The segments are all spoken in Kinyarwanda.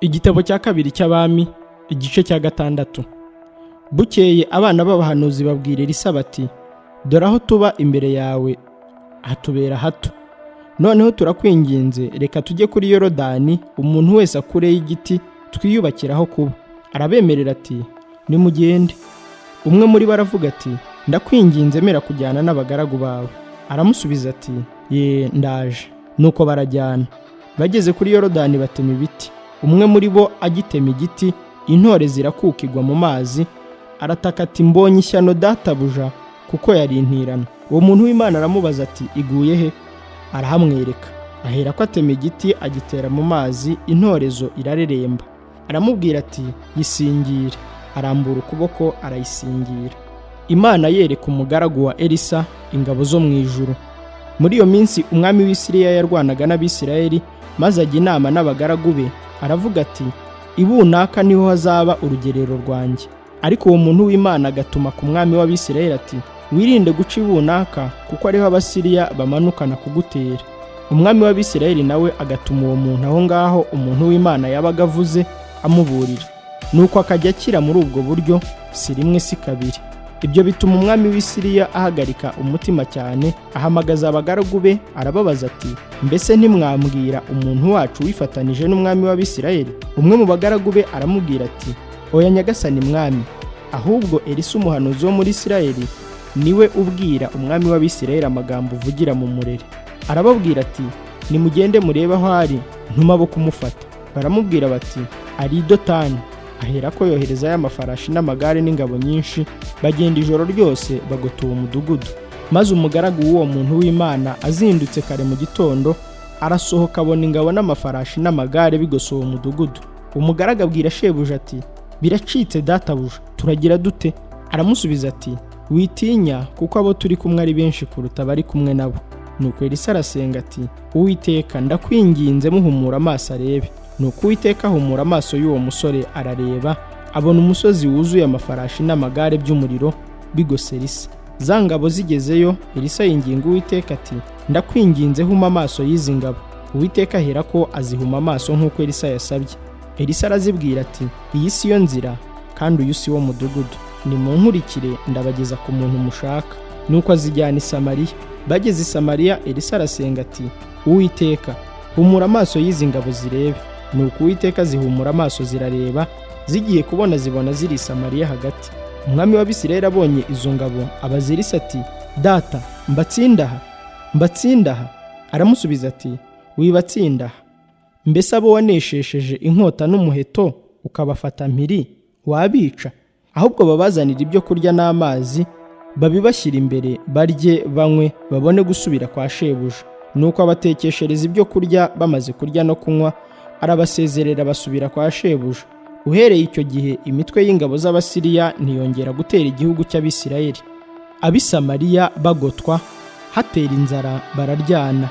Igitabo cya kabiri cy'Abami, igice cya 6. Bukeye abana b'abahanuzi babwira Elisa bati, dore aho tuba imbere yawe hatubera hato. Noneho turakwinginze, reka tujye kuri Yorodani, umuntu wese akureho igiti twiyubakiraho kuba. Arabemerera ati, nimugende. Umwe muri bo aravuga ati, ndakwinginze mera kujyana n'abagaragu bawe. Aramusubiza ati, ye ndaje. Nuko barajyana. Bageze kuri Yorodani batema ibiti. Umwe muri bo agitema igiti, intore zirakukigwa mu mazi, arataka ati, mbonye ishyano databuja, kuko yari intirano. Uwo muntu w'Imana aramubaza ati, iguye he? Arahamwereka. Ahera ko atema igiti agitera mu mazi, intorezo irareremba. Aramubwira ati, yisingire. Arambura ukuboko arayisingira. Imana yereka umugaragu wa Elisa ingabo zo mu ijuru. Muri iyo minsi umwami w'Isiriya yarwanaga n'Abisirayeli, maze ajya inama n'abagaragu be. Aravuga ati, ibunaka niho hazaba urugerero rwanjye. Ariko uwo muntu w'Imana agatuma ku mwami w'Abisirayeli ati, wirinde guca ibunaka, kuko ariho Abasiriya bamanukana kugutera. Umwami w'Abisirayeli nawe agatuma uwo muntu aho ngaho umuntu w'Imana yabaga avuze amuburira. Nuko akajya akira muri ubwo buryo, si rimwe si kabiri. Ibyo bituma umwami w'Isiriya ahagarika umutima cyane, ahamagaza abagaragu be, arababaza ati, mbese ntimwambwira umuntu wacu wifatanije n'umwami w'Abisirayeli? Umwe mu bagaragu be aramubwira ati, oya nyagasani mwami, ahubwo Elisa umuhanuzi wo muri Isirayeli niwe ubwira umwami w'Abisirayeli amagambo uvugira mu murere. Arababwira ati, nimugende murebe aho ari, ntuma bo kumufata. Baramubwira bati, ari i Dotani. Ahera ko yoherezayo amafarashi n'amagare n'ingabo nyinshi, bagenda ijoro ryose bagota uwo mudugudu. Maze umugaragu w'uwo muntu w'Imana azindutse kare mu gitondo, arasohoka abona ingabo n'amafarashi n'amagare bigosa uwo mudugudu. Umugaragu abwira shebuja ati, biracitse databuja, turagira dute? Aramusubiza ati, witinya, kuko abo turi kumwe ari benshi kuruta bari kumwe nabo. Nuko Elisa arasenga ati, Uwiteka ndakwinginze muhumura amaso arebe. Nuko Uwiteka ahumura amaso y'uwo musore arareba, abona umusozi wuzuye amafarashi n'amagare by'umuriro bigose Elisa. Za ngabo zigezeyo, Elisa yinginga Uwiteka ati, ndakwinginze huma amaso y'izi ngabo. Uwiteka ahera ko azihuma amaso nk'uko Elisa yasabye. Elisa arazibwira ati, iyi si yo nzira, kandi uyu si wo mudugudu. Nimunkurikire ndabageza ku muntu mushaka. Nuko azijyana i Samariya. Bageze i Samariya, Elisa arasenga ati, Uwiteka humura amaso y'izi ngabo zirebe. Nuko Uwiteka zihumura amaso zirareba, zigiye kubona zibona ziri i Samariya hagati. Umwami w'Abisirayeli abonye izo ngabo abaza Elisa ati, data mbatsindaha? Aramusubiza ati, wibatsindaha. Mbese abo waneshesheje inkota n'umuheto ukabafata mpiri wabica? Ahubwo babazanira ibyo kurya n'amazi, babibashyira imbere, barye banywe, babone gusubira kwa shebuja. Nuko abatekeshereza ibyo kurya, bamaze kurya no kunywa, arabasezerera basubira kwa shebuja. Uhereye icyo gihe imitwe y'ingabo z'Abasiriya ntiyongera gutera igihugu cy'Abisirayeli. Ab'i Samariya bagotwa, hatera inzara bararyana.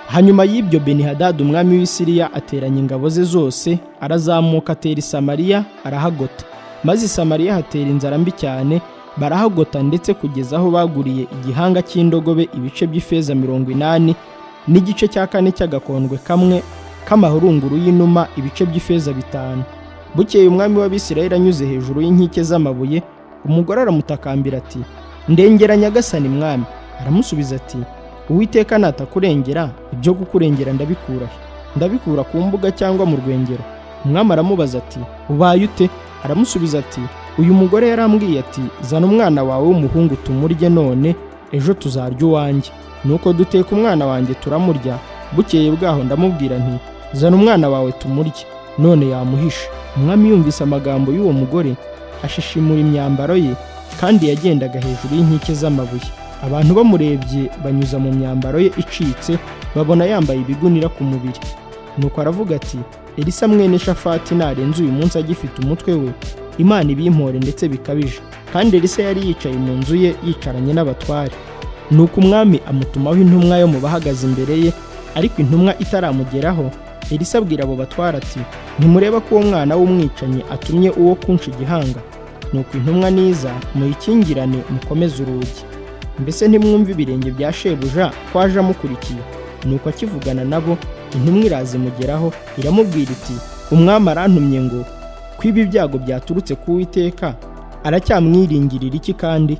Hanyuma y'ibyo Benihadadi umwami w'Isiriya ateranya ingabo ze zose, arazamuka atera i Samariya, arahagota. Maze i Samariya hatera inzara mbi cyane, barahagota ndetse kugeza aho baguriye igihanga cy'indogobe ibice by'ifeza 80 n'igice cya 4 cy'agakondwe kamwe k'amahurunguru y'inuma ibice by'ifeza 5. Bukeye umwami w'Abisirayeli anyuze hejuru y'inkike z'amabuye, umugore aramutakambira ati, ndengera nyagasani mwami. Aramusubiza ati, Uwiteka natakurengera, ibyo kukurengera ndabikura he? Ndabikura ku mbuga cyangwa mu rwengero? Umwami aramubaza ati, ubaye ute? Aramusubiza ati, uyu mugore yarambwiye ati, zana umwana wawe w'umuhungu tumurye none, ejo tuzarya uwanjye. Nuko duteka umwana wanjye turamurya. Bukeye bwaho ndamubwira nti, zana umwana wawe tumurye. None yamuhisha. Umwami yumvise amagambo y'uwo mugore, ashishimura imyambaro ye, kandi yagendaga hejuru y'inkike z'amabuye. Abantu bamurebye banyuza mu myambaro ye icitse, babona yambaye ibigunira ku mubiri. Nuko aravuga ati, Elisa mwene Shafati narenze uyu munsi agifite umutwe we, Imana ibimpore ndetse bikabije. Kandi Elisa yari yicaye mu nzu ye yicaranye n'abatware. Nuko umwami amutumaho intumwa yo mu bahagaze imbere ye, ariko intumwa itaramugeraho, Elisa abwira abo batware ati, ntimureba ko uwo mwana w'umwicanyi atumye uwo kunca igihanga? Nuko intumwa niza, muyikingirane mukomeze urugi. Mbese ntimwumva ibirenge bya shebuja ko aje amukurikiye? Nuko akivugana nabo, intumwa iraza imugeraho, iramubwira iti, umwami arantumye ngo ko ibi byago byaturutse ku Uwiteka aracyamwiringirira iki kandi